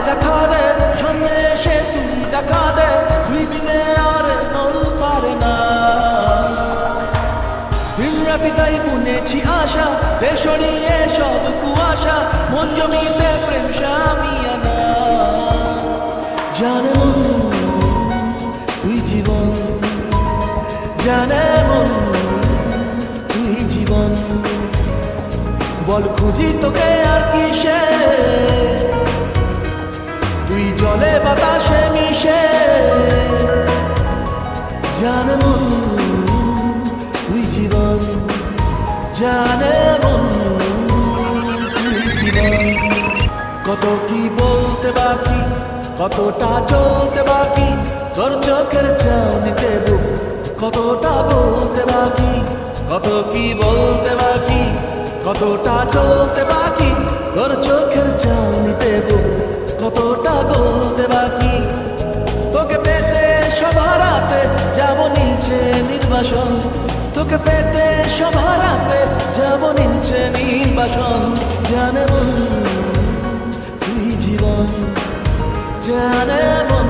দেখা দে, সামনে এসে তুই দেখা দে, তুই বিনে আর মন পারে না। দিন রাতি তাই বুনেছি আশা, দে সরিয়ে সব কুয়াশা, মন জমিতে প্রেম শামিয়ানা। জানে মন তুই জীবন, জানে মন তুই জীবন, বল খুঁজি তোকে আর কিসে, তুই জলে বাতাসে মিশে। জানে মন তুই জীবন, জানে মন তুই জীবন। কত কি বলতে বাকি, কতটা চলতে বাকি, তোর চোখের চাউনিতে বুক কতটা বলতে বাকি, কত কি বলতে বাকি, কতটা চলতে বাকি, তোর চোখের চাউনিতে বুক কতটা বলতে বাকি। তোকে পেতে সব হারাতে যাব নিচে নির্বাসন, তোকে পেতে সব হারাতে যাব নিচে নির্বাসন। জানে মন তুই জীবন, জানে মন